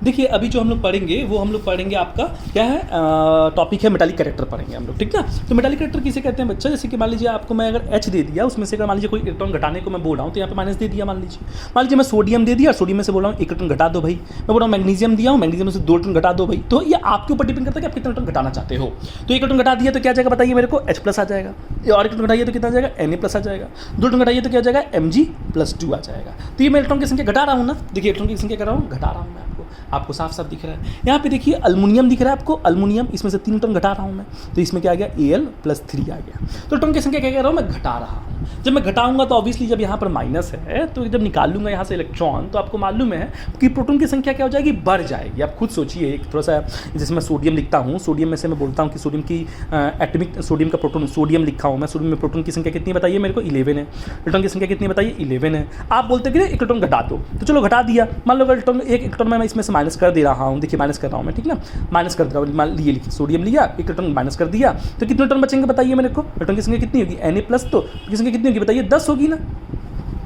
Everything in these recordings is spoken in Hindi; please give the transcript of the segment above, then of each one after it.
देखिए अभी जो हम लोग पढ़ेंगे वो हम लोग पढ़ेंगे आपका क्या है, टॉपिक है मेटालिक कैरेक्टर पढ़ेंगे हम लोग, ठीक ना। तो मेटालिक कैरेक्टर किसे कहते हैं बच्चा, जैसे कि मान लीजिए आपको मैं अगर H दे दिया, उसमें से अगर मान लीजिए कोई इलेक्ट्रॉन घटाने को मैं बोल रहा हूँ तो यहाँ पे माइनस दे दिया। मान लीजिए मैं सोडियम दे दिया, सोडियम में से बोल रहा हूँ एक इलेक्ट्रॉन घटा दो भाई। मैं बोल रहा हूँ मैग्नीशियम दिया हूँ, मैग्नीशियम में से 2 इलेक्ट्रॉन घटा दो भाई। तो ये आपके ऊपर डिपेंड करता है कि आप कितना इलेक्ट्रॉन घटाना चाहते हो। तो एक इलेक्ट्रॉन घटा दिया तो क्या जाएगा बताइए मेरे को, H+ आ जाएगा। और इलेक्ट्रॉन घटाइए तो कितना जाएगा, Na+ आ जाएगा। 2 इलेक्ट्रॉन घटाइए तो क्या जाएगा, Mg+2 आ जाएगा। तो ये मैं इलेक्ट्रॉन की संख्या घटा रहा हूँ ना, देखिए इलेक्ट्रॉन की संख्या कर रहा हूँ, घटा रहा हूँ मैं आपको साफ साफ दिख रहा है। यहाँ पे देखिए अल्युमिनियम दिख रहा है आपको, अल्युमिनियम इसमें से 3 इलेक्ट्रॉन घटा रहा हूँ मैं, तो इसमें क्या आ गया Al+3 आ गया। तो इलेक्ट्रॉन की संख्या क्या कह रहा हूँ मैं, घटा रहा हूँ। जब मैं घटाऊंगा तो ऑब्वियसली जब यहाँ पर माइनस है तो जब निकालूंगा यहाँ से इलेक्ट्रॉन तो आपको मालूम है कि प्रोटॉन की संख्या क्या हो जाएगी, बढ़ जाएगी। आप खुद सोचिए, एक थोड़ा सा जैसे मैं सोडियम लिखता हूँ, सोडियम में से मैं बोलता हूँ कि सोडियम की एटॉमिक सोडियम का प्रोटॉन, सोडियम लिखा हूँ मैं, सोडियम में प्रोटॉन की संख्या कितनी बताइए मेरे को, 11 है। इलेक्ट्रॉन की संख्या कितनी बताइए, 11 है। आप बोलते कि एक इलेक्ट्रॉन घटा दो, तो चलो घटा दिया। मान लो इलेक्ट्रॉन, एक इलेक्ट्रॉन मैं इसमें से माइनस कर दे रहा हूँ, देखिए माइनस कर रहा हूँ मैं, ठीक ना, माइनस कर दे रहा हूँ। मान लिए सोडियम लिया, एक इलेक्ट्रॉन माइनस कर दिया, तो कितने इलेक्ट्रॉन बचेंगे बताइए मेरे को, इलेक्ट्रॉन की संख्या कितनी होगी, Na+, तो की संख्या कितनी होगी बताइए, 10 होगी ना,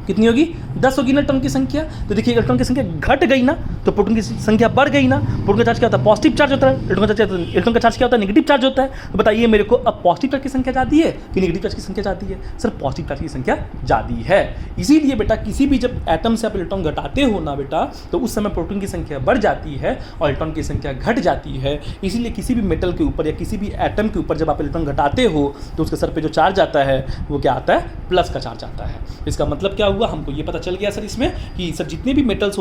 कितनी होगी, 10 होगी ना इलेक्ट्रॉन की संख्या। तो देखिए इलेक्ट्रॉन की संख्या घट गई ना, तो प्रोटॉन की संख्या बढ़ गई ना। प्रोटॉन का चार्ज क्या होता है, पॉजिटिव चार्ज होता है। इलेक्ट्रॉन का चार्ज क्या होता है, नेगेटिव चार्ज होता है। तो बताइए मेरे को अब पॉजिटिव चार्ज की संख्या जाती है कि नेगेटिव चार्ज की संख्या जाती है, सर पॉजिटिव चार्ज की संख्या जाती है। इसीलिए बेटा किसी भी जब एटम से आप इलेक्ट्रॉन घटाते हो ना बेटा, तो उस समय प्रोटॉन की संख्या बढ़ जाती है और इलेक्ट्रॉन की संख्या घट जाती है। इसीलिए किसी भी मेटल के ऊपर या किसी भी एटम के ऊपर जब आप इलेक्ट्रॉन घटाते हो तो उसके सर पे जो चार्ज आता है वो क्या आता है, प्लस का चार्ज आता है। इसका मतलब क्या हुआ, हमको ये पता चल गया सर इसमें कि सर जितने भी मेटल्स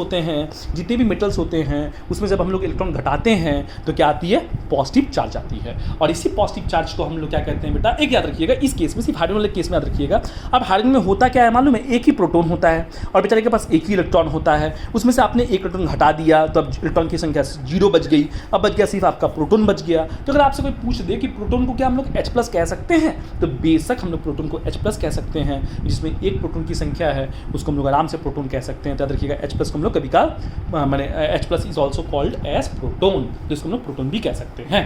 होते हैं उसमें जब हम लोग इलेक्ट्रॉन घटाते हैं तो क्या आती है, पॉजिटिव चार्ज आती है। और इसी पॉजिटिव चार्ज को हम लोग क्या कहते हैं बेटा, एक याद रखिएगा, इस केस में सिर्फ हाइड्रोजन वाले केस में याद रखिएगा। अब हाइड्रोजन में होता क्या है मालूम है, एक ही प्रोटॉन होता है और बेचारे के पास एक ही इलेक्ट्रॉन होता है। उसमें से आपने एक इलेक्ट्रॉन घटा दिया तो अब इलेक्ट्रॉन की संख्या 0 बच गई, अब बच गया सिर्फ आपका प्रोटॉन बच गया। तो अगर आपसे कोई पूछ दे कि प्रोटॉन को क्या हम लोग H+ कह सकते हैं, तो बेशक हम लोग प्रोटॉन को H+ कह सकते हैं। जिसमें एक प्रोटॉन की संख्या है उसको हम लोग आराम से प्रोटॉन कह सकते हैं। तो याद रखिएगा H+ को हम लोग कभी का माने H+ is also called as proton, तो इसको हम लोग प्रोटॉन भी कह सकते हैं।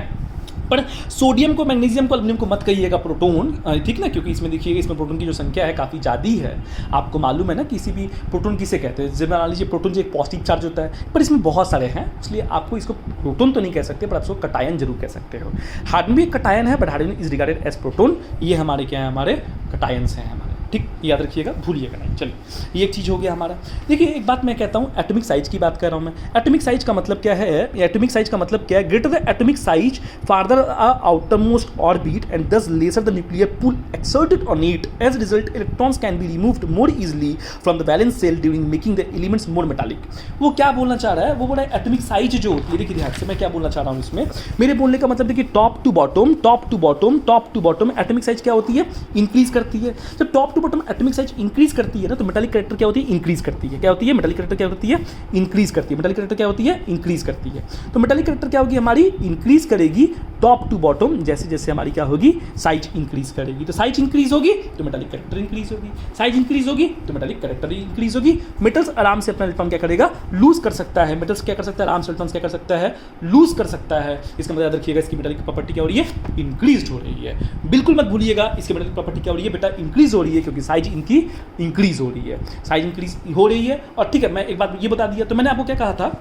पर सोडियम को, मैग्नीशियम को, एल्युमिनियम को मत कहिएगा प्रोटॉन, ठीक ना, क्योंकि इसमें देखिए इसमें प्रोटॉन की जो संख्या है काफ़ी ज़्यादा है। आपको मालूम है ना किसी भी प्रोटॉन किसे कहते हैं, जैसे मान लीजिए प्रोटॉन जो एक पॉजिटिव चार्ज होता है, पर इसमें बहुत सारे हैं, इसलिए आपको इसको प्रोटॉन तो नहीं कह सकते, पर आप इसको कटायन जरूर कह सकते हो। हाइड्रोजन भी एक कटायन है, but hydrogen is regarded as proton. ये हमारे क्या है, हमारे कटायंस हैं हमारे, ठीक, याद रखिएगा, भूलिएगा नहीं। चलिए ये एक चीज़ हो गया हमारा। देखिए एक बात मैं कहता हूँ, एटॉमिक साइज की बात कर रहा हूँ मैं। एटॉमिक साइज का मतलब क्या है, एटॉमिक साइज का मतलब क्या है, greater the atomic size farther outermost orbit and thus lesser the nuclear pull exerted on it, as result electrons can be removed more easily from the valence shell during making the elements more metallic. वो क्या बोलना चाह रहा है, वो बोल रहा है एटॉमिक साइज जो होती है, देखिए ध्यान से मैं क्या बोलना चाह रहा हूँ इसमें, मेरे बोलने का मतलब देखिए top to bottom, top to bottom, top to bottom atomic size क्या होती है, इंक्रीज करती है। जब top to bottom atomic size increase करती है ना, तो मेटालिक कैरेक्टर क्या होती है, इंक्रीज करती है। क्या होती है, मेटालिक कैरेक्टर क्या होती है, इंक्रीज करती है। मेटालिक कैरेक्टर क्या होती है, इंक्रीज करती है। तो मेटालिक कैरेक्टर क्या होगी हमारी, इंक्रीज करेगी टॉप टू बॉटम, जैसे जैसे हमारी क्या होगी, साइज इंक्रीज करेगी। तो साइज इंक्रीज होगी तो मेटालिक कैरेक्टर इंक्रीज होगी, साइज इंक्रीज होगी तो मेटालिक कैरेक्टर इंक्रीज होगी। मेटल्स आराम से अपना इलेक्ट्रॉन क्या करेगा, लूज कर सकता है। मेटल्स क्या कर सकता है, आराम से इलेक्ट्रॉन क्या कर सकता है, लूज कर सकता है। इसका मतलब याद रखिएगा, इसकी मेटालिक प्रॉपर्टी क्या हो रही है, इंक्रीज हो रही है। बिल्कुल मत भूलिएगा, इसकी मेटालिक प्रॉपर्टी क्या हो रही है बेटा, इंक्रीज हो रही है, क्योंकि साइज इनकी इंक्रीज हो रही है, साइज इंक्रीज हो रही है। और ठीक है, मैं एक बात ये बता दिया, तो मैंने आपको क्या कहा था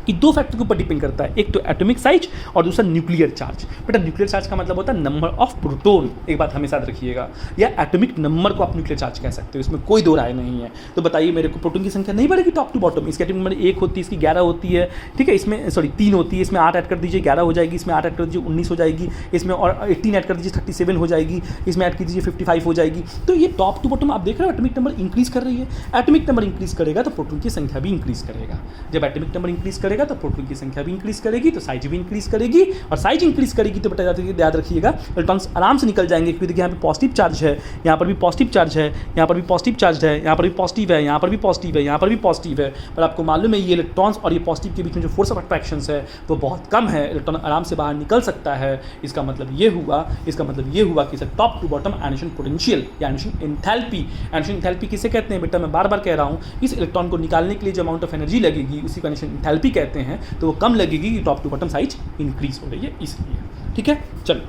कि 2 फैक्टर के ऊपर डिपेंड करता है, एक तो एटॉमिक साइज और दूसरा न्यूक्लियर चार्ज। बेटा न्यूक्लियर चार्ज का मतलब होता है नंबर ऑफ प्रोटॉन, एक बात हमेशा याद रखिएगा, या एटॉमिक नंबर को आप न्यूक्लियर चार्ज कह सकते हो, इसमें कोई दो राय नहीं है। तो बताइए मेरे को, प्रोटॉन की संख्या नहीं बढ़ेगी टॉप टू बॉटम, इसकी एटॉमिक नंबर 1 होती है, इसकी 11 होती है, ठीक है, इसमें सॉरी 3 होती है, इसमें 8 ऐड कर दीजिए 11 हो जाएगी, इसमें 8 ऐड कर दीजिए 19 हो जाएगी, इसमें और 18 ऐड कर दीजिए 37 हो जाएगी, इसमें ऐड कीजिए 55 हो जाएगी। तो ये टॉप टू बॉटम आप देख रहे हो, एटॉमिक नंबर इंक्रीज कर रही है। एटॉमिक नंबर इंक्रीज करेगा तो प्रोटॉन की संख्या भी इंक्रीज करेगा। जब एटॉमिक नंबर इंक्रीज करेगा तो प्रोटॉन की संख्या भी इंक्रीज करेगी, तो साइज भी इंक्रीज करेगी, और साइज इंक्रीज करेगी तो बेटा याद रखिएगा इलेक्ट्रॉन्स आराम से निकल जाएंगे, क्योंकि देखिए यहाँ पे पॉजिटिव चार्ज है, यहाँ पर भी पॉजिटिव चार्ज है, यहाँ पर भी पॉजिटिव चार्ज है, यहाँ पर भी पॉजिटिव है, यहाँ पर भी पॉजिटिव है, यहाँ पर भी पॉजिटिव है। पर आपको मालूम है ये इलेक्ट्रॉन्स और ये पॉजिटिव के बीच में जो फोर्स ऑफ अट्रैक्शन है वो बहुत कम है, इलेक्ट्रॉन आराम से बाहर निकल सकता है। इसका मतलब ये हुआ कि top to bottom ionisation potential या आयनेशन एंथैल्पी, आयनेशन एंथैल्पी किसे कहते हैं बेटा, मैं बार बार कह रहा हूँ, इस इलेक्ट्रॉन को निकालने के लिए जो अमाउंट ऑफ एनर्जी लगेगी उसी को आयनेशन एंथैल्पी कहते हैं, तो वो कम लगेगी कि top to bottom size increase हो रही है इसलिए, ठीक है। चलो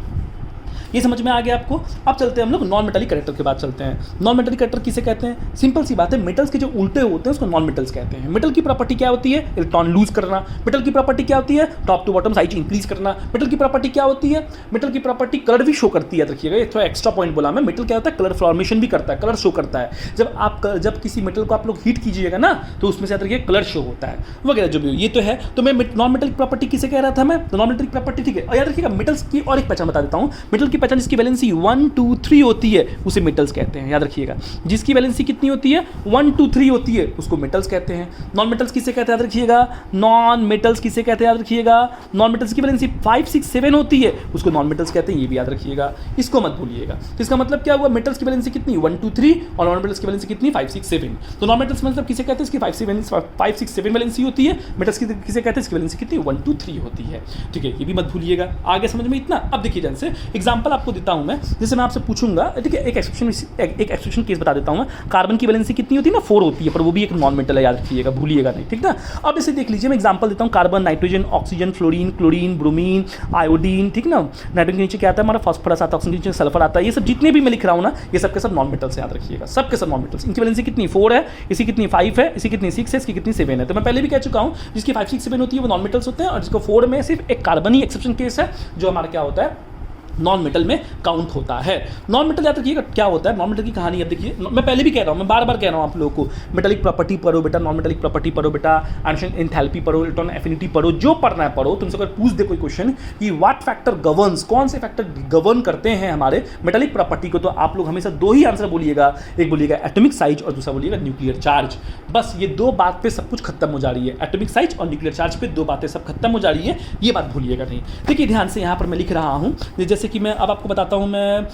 ये समझ में आ गया आपको। अब चलते हैं हम लोग नॉन मेटालिक कैरेक्टर के बाद चलते हैं। नॉन मेटालिक कैरेक्टर किसे कहते हैं? सिंपल सी बात है, मेटल्स के जो उल्टे होते हैं उसको नॉन मेटल्स कहते हैं। मेटल की प्रॉपर्टी क्या होती है? इलेक्ट्रॉन लूज करना। मेटल की प्रॉपर्टी क्या होती है? Top to bottom size increase करना। मेटल की प्रॉपर्टी क्या होती है? मेटल की प्रॉपर्टी कलर भी शो करती है। देखिएगा ये थोड़ा एक्स्ट्रा पॉइंट बोला मैं, मेटल क्या होता है? कलर फॉर्मेशन भी करता है, कलर शो करता है। जब किसी मेटल को आप लोग हीट कीजिएगा ना तो उसमें से याद रखिए कलर शो होता है वगैरह जो भी हो। ये तो है। तो मैं नॉन मेटलिक प्रॉपर्टी किसे कह रहा था मैं? तो नॉन मेटलिक प्रॉपर्टी ठीक है। और याद रखिएगा मेटल्स की और एक पहचान बता देता हूं। मेटल की पहचान जिसकी वैलेंसी 1 2 3 होती है उसे मेटल्स कहते हैं। याद रखिएगा जिसकी वैलेंसी कितनी होती है? 1 2 3 होती है उसको मेटल्स कहते हैं। नॉन मेटल्स किसे कहते हैं? याद रखिएगा नॉन मेटल्स किसे कहते हैं? याद रखिएगा नॉन मेटल्स की वैलेंसी 5 6 7 होती है उसको नॉन मेटल्स कहते हैं। ये भी याद रखिएगा, इसको मत भूलिएगा। तो इसका मतलब क्या हुआ? मेटल्स की वैलेंसी कितनी? 1 2 3 और नॉन मेटल्स की वैलेंसी कितनी? 5 6 7। तो नॉन मेटल्स मतलब किसे कहते हैं? इसकी 5 6 7 वैलेंसी होती है। मेटल्स की किसे कहते हैं? इसकी वैलेंसी कितनी? 1 2 3 होती है। ठीक है, ये भी मत भूलिएगा। आगे समझ में इतना। अब देखिए जैसे एग्जांपल आपको देता हूं मैं, जैसे मैं आपसे पूछूंगा, ठीक है, एक एक्सेप्शन केस बता देता हूं मैं। कार्बन की वैलेंसी कितनी होती है ना? 4 होती है, पर वो भी एक नॉन मेटल है, याद रखिएगा, भूलिएगा नहीं, ठीक ना। अब इसे देख लीजिए, मैं एग्जांपल देता हूं। Carbon, nitrogen, oxygen, fluorine, chlorine, bromine, iodine, ठीक ना। नाइट्रोजन के नीचे क्या आता है? हमारा फास्फोरस आता है, ऑक्सीजन के नीचे सल्फर आता है। ये सब जितने भी मैं लिख रहा हूं ना, ये सब के सब नॉन मेटल्स, याद रखिएगा, सब के सब नॉन मेटल्स। इनकी वैलेंसी कितनी? 4 है, इसी कितनी 5 है, इसी कितनी 6 है, इसकी कितनी 7 है। तो मैं पहले भी कह चुका हूं जिसकी 5 6 7 होती है वो नॉन मेटल्स होते हैं, और जिसको 4 में सिर्फ एक कार्बन ही एक्सेप्शन केस है जो हमारा क्या होता है? नॉन मेटल में काउंट होता है। नॉन मेटल याद रखिएगा क्या होता है। नॉन मेटल की कहानी अब देखिए, मैं पहले भी कह रहा हूँ, मैं बार बार कह रहा हूँ आप लोगों को, मेटालिक प्रॉपर्टी पढ़ो बेटा, नॉन मेटालिक प्रॉपर्टी पढ़ो बेटा, एडिशन एंथैल्पी पढ़ो, इलेक्ट्रॉन एफिनिटी पढ़ो, जो पढ़ना है पढ़ो। तुमसे अगर पूछ दे कोई क्वेश्चन कि व्हाट फैक्टर गवर्न्स, कौन से फैक्टर गवर्न करते हैं हमारे मेटालिक प्रॉपर्टी को, तो आप लोग हमेशा 2 ही आंसर बोलिएगा। एक बोलिएगा एटॉमिक साइज और दूसरा बोलिएगा न्यूक्लियर चार्ज। बस ये 2 बात पे सब कुछ खत्म हो जा रही है। एटॉमिक साइज और न्यूक्लियर चार्ज पे 2 बातें सब खत्म हो जा रही है, ये बात भूलिएगा नहीं। देखिए ध्यान से यहाँ पर मैं लिख रहा हूँ, जैसे कि मैं अब आपको बताता हूं। मैं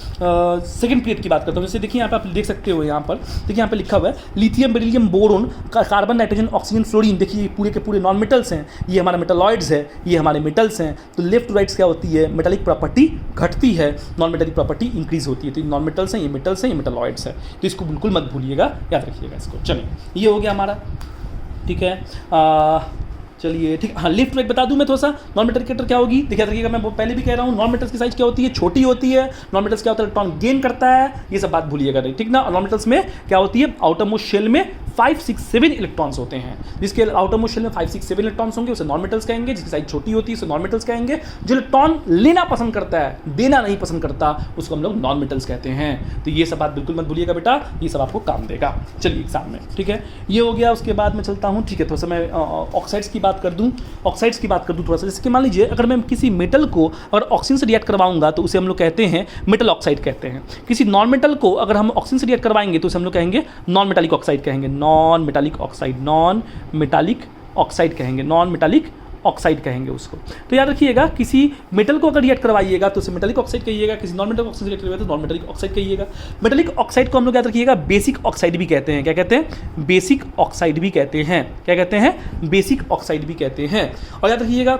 सेकंड पीरियड की बात करता हूं। जैसे देखिए यहाँ पे आप देख सकते हो, यहाँ पर देखिए यहाँ पे लिखा हुआ है lithium, beryllium, boron, carbon, nitrogen, oxygen, fluorine. देखिए पूरे के पूरे नॉन मेटल्स हैं, ये हमारे मेटालॉइड्स है, ये हमारे मेटल्स हैं। तो लेफ्ट टू राइट क्या होती है? मेटालिक प्रॉपर्टी घटती है, नॉन मेटालिक प्रॉपर्टी इंक्रीज होती है। तो ये नॉन मेटल्स हैं, ये मेटल्स हैं, ये मेटालॉइड्स है। तो इसको बिल्कुल मत भूलिएगा, याद रखिएगा इसको। चलिए ये हो गया हमारा, ठीक है। चलिए ठीक, हाँ लेफ्ट राइट बता दूं मैं थोड़ा सा। नॉन मेटल कैरेक्टर क्या होगी? देखिए रखिएगा, मैं पहले भी कह रहा हूँ, नॉन मेटल्स की साइज क्या होती है? छोटी होती है। नॉन मेटल्स क्या होता है? इलेक्ट्रॉन गेन करता है, ये सब बात भूलिएगा नहीं, ठीक ना। नॉन मेटल्स में क्या होती है? आउटर मोस्ट शेल में 5 6 7 इलेक्ट्रॉन्स होते हैं। जिसके आउटर मोस्ट शेल में 5 6 7 इलेक्ट्रॉन्स होंगे उसे नॉन मेटल्स कहेंगे। जिसकी साइज छोटी होती है उसे नॉन मेटल्स कहेंगे। जो इलेक्ट्रॉन लेना पसंद करता है, देना नहीं पसंद करता, उसको हम लोग नॉन मेटल्स कहते हैं। तो ये सब बात बिल्कुल मत भूलिएगा बेटा, ये सब आपको काम देगा। चलिए एग्जाम में, ठीक है, ये हो गया। उसके बाद मैं चलता हूँ, ठीक है, थोड़ा सा मैं ऑक्साइड्स की बात कर दूँ। ऑक्साइड्स की बात कर दूं थोड़ा सा, जैसे कि मान लीजिए अगर मैं किसी मेटल को अगर ऑक्सीजन से रिएक्ट करवाऊंगा तो उसे हम लोग कहते हैं मेटल ऑक्साइड कहते हैं। किसी नॉन मेटल को अगर हम ऑक्सीजन से रिएक्ट करवाएंगे तो उसे हम लोग कहेंगे नॉन मेटालिक ऑक्साइड कहेंगे। Non metallic oxide, non metallic oxide कहेंगे, नॉन मेटालिक ऑक्साइड कहेंगे उसको। तो याद रखिएगा, किसी मेटल को अगर रिएक्ट करवाइएगा तो उसे मेटालिक ऑक्साइड कहिएगा, किसी नॉन मेटल ऑक्साइड रिएक्ट करवाइएगा तो नॉन मेटालिक ऑक्साइड कहिएगा। मेटालिक ऑक्साइड को हम लोग याद रखिएगा बेसिक ऑक्साइड भी कहते हैं। क्या कहते हैं? बेसिक ऑक्साइड भी कहते हैं। क्या कहते हैं? बेसिक ऑक्साइड भी कहते हैं। और याद रखिएगा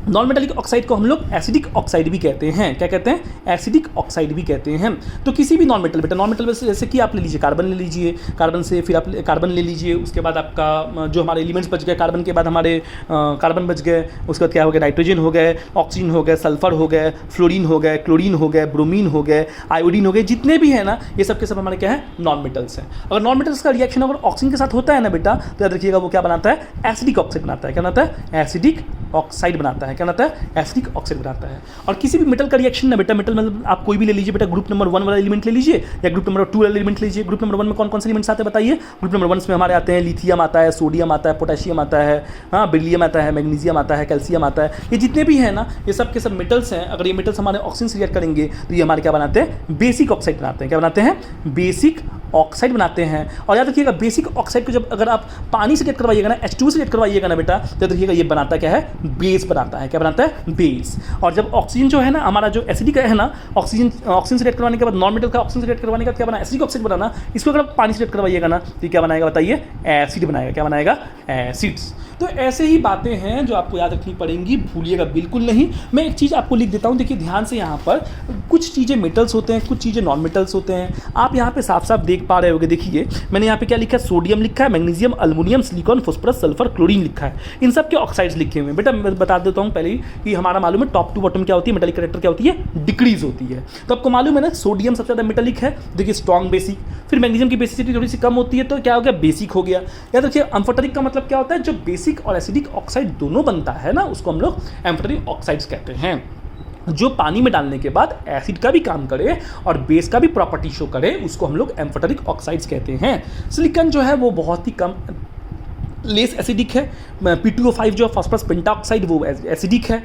नॉन मेटालिक ऑक्साइड को हम लोग एसिडिक ऑक्साइड भी कहते हैं। क्या कहते हैं? एसिडिक ऑक्साइड भी कहते हैं। तो किसी भी नॉन मेटल, बेटा नॉन मेटल जैसे कि आप ले लीजिए कार्बन ले लीजिए, कार्बन से फिर आप कार्बन ले लीजिए, उसके बाद आपका जो हमारे एलिमेंट्स बच गए, कार्बन के बाद हमारे कार्बन बच गए, उसके बाद क्या हो गया? नाइट्रोजन हो गए, ऑक्सीजन हो गए, सल्फर हो गए, फ्लोरीन हो गए, क्लोरीन हो गए, ब्रोमीन हो गए, आयोडीन हो गए, जितने भी है ना ये सब के सब हमारे क्या है? नॉन मेटल्स हैं। अगर नॉन मेटल्स का रिएक्शन अगर ऑक्सीजन के साथ होता है ना बेटा, तो याद रखिएगा वो क्या बनाता है? एसिडिक ऑक्साइड बनाता है। क्या बनाता है? एसिडिक ऑक्साइड बनाता है। क्या बनाता है? एसिडिक ऑक्साइड बनाता है। और किसी भी मेटल का रिएक्शन ना बेटा, मेटल मतलब आप कोई भी ले लीजिए बेटा, ग्रुप नंबर 1 वाला एलिमेंट ले लीजिए या ग्रुप नंबर 2 वाला एलिमेंट लीजिए। ग्रुप नंबर 1 में कौन कौन से एलिमेंट्स आते हैं बताइए? ग्रुप नंबर 1 में हमारे आते हैं लिथियम आता है, सोडियम आता है, पोटेशियम आता है, हाँ बेरिलियम आता है, मैग्नीशियम आता है, कैल्शियम आता है। ये जितने भी है ना ये सब के सब मेटल्स हैं। अगर ये मेटल्स हमारे ऑक्सीजन से रिएक्ट करेंगे तो ये हमारे क्या बनाते हैं? बेसिक ऑक्साइड बनाते हैं। क्या बनाते हैं? बेसिक ऑक्साइड बनाते हैं। और याद रखिएगा बेसिक ऑक्साइड को जब अगर आप पानी से रिएक्ट करवाइएगा ना, H2 से रिएक्ट करवाइएगा ना बेटा, तो देखिएगा ये बनाता क्या है? बेस बनाता है। क्या बनाता है? बेस। और जब ऑक्सीजन जो है ना हमारा जो एसिडिक है ना, ऑक्सीजन से रिएक्ट करवाने के बाद नॉन मेटल का ऑक्सीजन से रिएक्ट करवाने के बाद क्या बना? एसिडिक ऑक्साइड बनाना। इसको अगर आप पानी से रिएक्ट करवाइएगा ना तो क्या बनाएगा बताइए? एसिड बनाएगा। क्या बनाएगा? एसिड्स। तो ऐसे ही बातें हैं जो आपको याद रखनी पड़ेंगी, भूलिएगा बिल्कुल नहीं। मैं एक चीज़ आपको लिख देता हूँ, देखिए ध्यान से, यहाँ पर कुछ चीज़ें मेटल्स होते हैं, कुछ चीज़ें नॉन मेटल्स होते हैं। आप यहाँ पे साफ साफ देख पा रहे होगे, देखिए मैंने यहाँ पे क्या लिखा है, सोडियम लिखा है, magnesium, aluminium, silicon, phosphorus, sulphur, chlorine लिखा है। इन सब के ऑक्साइड्स लिखे हुए हैं। बेटा मैं बता देता हूँ पहले ही कि हमारा मालूम है टॉप टू बॉटम क्या होती है, मेटालिक कैरेक्टर क्या होती है, डिक्रीज होती है। तो आपको मालूम है ना, सोडियम सबसे ज़्यादा मेटालिक है, देखिए स्ट्रॉन्ग बेसिक। फिर मैग्नीशियम की बेसिसिटी थोड़ी सी कम होती है, तो क्या हो गया, बेसिक हो गया। याद रखिए एम्फोटेरिक का मतलब क्या होता है, जो बेसिक और एसिडिक ऑक्साइड दोनों बनता है ना, उसको हम लोग एम्फोटेरिक ऑक्साइड्स कहते हैं। जो पानी में डालने के बाद एसिड का भी काम करे और बेस का भी प्रॉपर्टी शो करे, उसको हम लोग एम्फोटेरिक ऑक्साइड्स कहते हैं। सिलिकॉन जो है वो बहुत ही कम लेस एसिडिक है। P2O5 जो फास्फोरस पेंटाऑक्साइड वो एसिडिक है।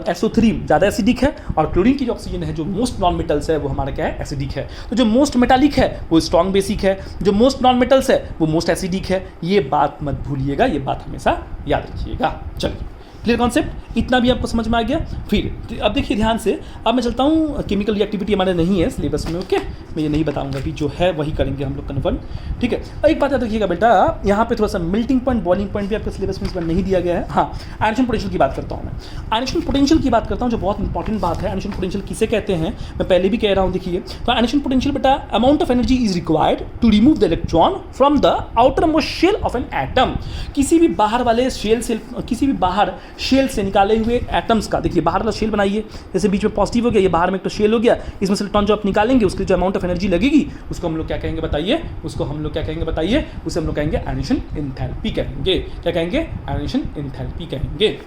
SO3 ज़्यादा एसिडिक है। और क्लोरीन की जो ऑक्सीजन है, जो मोस्ट नॉन मेटल्स है, वो हमारा क्या है, एसिडिक है। तो जो मोस्ट मेटालिक है वो स्ट्रॉन्ग बेसिक है, जो मोस्ट नॉन मेटल्स है वो मोस्ट एसिडिक है। ये बात मत भूलिएगा, ये बात हमेशा याद रखिएगा। चलिए, क्लियर कॉन्सेप्ट, इतना भी आपको समझ में आ गया। फिर अब देखिए ध्यान से, अब मैं चलता हूँ, केमिकल रिएक्टिविटी हमारे नहीं है सिलेबस में, ओके, मैं ये नहीं बताऊंगा कि जो है वही करेंगे हम लोग कन्फर्म, ठीक है। और एक बात याद रखिएगा बेटा, यहाँ पे थोड़ा सा मेल्टिंग पॉइंट, बॉइलिंग पॉइंट भी आपके सिलेबस में इस बार नहीं दिया गया है। हाँ, आयनेशन पोटेंशियल की बात करता हूँ मैं, आयनेशन पोटेंशियल की बात करता हूँ, जो बहुत इंपॉर्टेंट बात है। आयनेशन पोटेंशियल किसे कहते हैं, मैं पहले भी कह रहा हूँ, देखिए। तो आयनेशन पोटेंशियल बेटा, amount of energy is required to remove the electron from the outermost shell of an atom. किसी भी बाहर वाले शेल से, किसी भी बाहर शेल से निकाले हुए एटम्स का, देखिए बाहर वाला शेल बनाइए, जैसे बीच में पॉजिटिव हो गया, ये बाहर में एक तो शेल हो गया, इसमें से इलेक्ट्रॉन जो आप निकालेंगे, उसकी जो अमाउंट ऑफ एनर्जी लगेगी, उसको हम लोग क्या कहेंगे बताइए, उसको हम लोग क्या कहेंगे बताइए, उसे हम लोग कहेंगे आयनेशन एंथैल्पी कहेंगे। क्या कहेंगे, आयनेशन एंथैल्पी कहेंगे।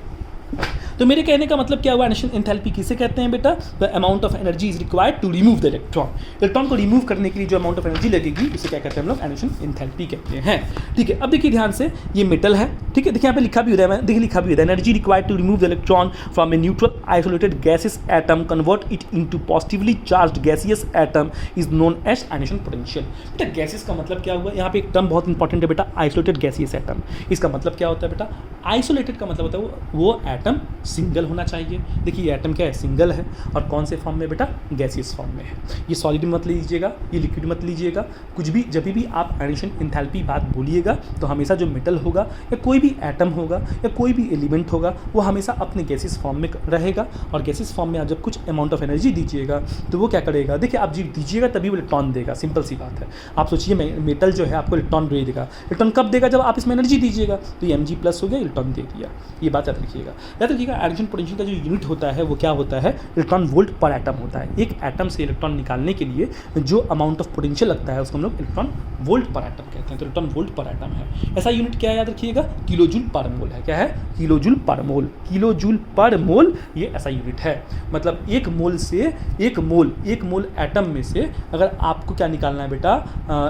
तो मेरे कहने का मतलब क्या हुआ, आयनेशन एंथैल्पी किसे कहते हैं बेटा, the amount of energy is required to remove the electron. Electron को रिमूव करने के लिए जो अमाउंट ऑफ एनर्जी लगेगी, उसे क्या कहते हैं हम लोग, आयनेशन एंथैल्पी कहते हैं, ठीक है। अब देखिए ध्यान से, ये मेटल है, ठीक है, देखिए यहाँ पे लिखा भी होता है, देखिए लिखा भी होता है, energy required to remove the electron from a neutral isolated gaseous atom, convert it into positively charged gaseous atom is known as ionisation potential. बेटा गैसियस का मतलब क्या हुआ, यहाँ पे एक टर्म बहुत इंपॉर्टेंट है बेटा, आइसोलेटेड गैसियस एटम। इसका मतलब क्या होता है बेटा, आइसोलेटेड का मतलब होता है वो एटम सिंगल होना चाहिए। देखिए एटम क्या है, सिंगल है, और कौन से फॉर्म में बेटा, गैसियस फॉर्म में है। ये सॉलिड मत लीजिएगा, ये लिक्विड मत लीजिएगा, कुछ भी जब भी आप आयनेशन एंथैल्पी बात बोलिएगा, तो हमेशा जो मेटल होगा या कोई भी एटम होगा या कोई भी एलिमेंट होगा, वो हमेशा अपने गैसियस फॉर्म में रहेगा। और गैसियस फॉर्म में आप जब कुछ अमाउंट ऑफ एनर्जी दीजिएगा, तो वो क्या करेगा, देखिए आप जब दीजिएगा तभी वो इलेक्ट्रॉन देगा, सिंपल सी बात है। आप सोचिए मेटल जो है आपको इलेक्ट्रॉन दे देगा, इलेक्ट्रॉन कब देगा, जब आप इसमें एनर्जी दीजिएगा। तो ये Mg+ हो गया, इलेक्ट्रॉन दे दिया, ये बात याद रखिएगा। याद रखिएगा आयनेशन पोटेंशियल का जो यूनिट होता है वो क्या होता है, इलेक्ट्रॉन वोल्ट पर एटम होता है। एक एटम से इलेक्ट्रॉन निकालने के लिए जो अमाउंट ऑफ पोटेंशियल लगता है, उसको हम लोग इलेक्ट्रॉन वोल्ट पर एटम कहते हैं। तो इलेक्ट्रॉन वोल्ट पर एटम है। ऐसा यूनिट क्या है, याद रखिएगा, किलो जूल पर मोल है। क्या है, किलो जूल पर मोल, किलो जूल पर मोल, ये ऐसा यूनिट है। मतलब एक मोल से एक मोल एटम में से अगर आपको क्या निकालना है बेटा,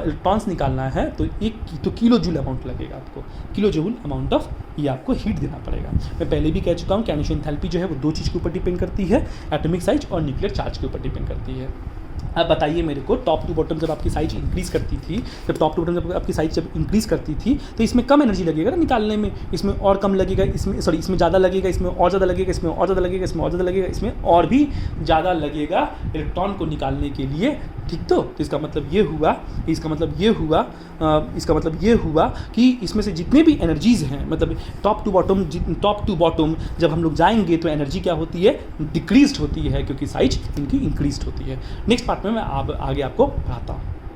इलेक्ट्रॉन्स निकालना है, तो किलो जूल अमाउंट लगेगा आपको, किलो जूल अमाउंट ऑफ ये आपको हीट देना पड़ेगा। मैं पहले भी कह चुका हूँ कि आयनेशन एंथैल्पी जो है वो दो चीज़ के ऊपर डिपेंड करती है, एटॉमिक साइज और न्यूक्लियर चार्ज के ऊपर डिपेंड करती है। अब बताइए मेरे को, टॉप टू बॉटम जब आपकी साइज इंक्रीज करती थी, जब आपकी साइज जब इंक्रीज करती थी, तो इसमें कम एनर्जी लगेगा ना निकालने में, इसमें और कम लगेगा, इसमें ज़्यादा लगेगा, इसमें और ज़्यादा लगेगा, इसमें और ज़्यादा लगेगा, इसमें और ज़्यादा लगेगा, इसमें और भी ज़्यादा लगेगा इलेक्ट्रॉन को निकालने के लिए, ठीक। तो इसका मतलब ये हुआ कि इसमें से जितने भी एनर्जीज़ हैं, मतलब टॉप टू बॉटम जब हम लोग जाएंगे तो एनर्जी क्या होती है, डिक्रीज्ड होती है, क्योंकि साइज इनकी इंक्रीज्ड होती है। नेक्स्ट पार्ट में मैं आगे आपको पढ़ाता हूँ।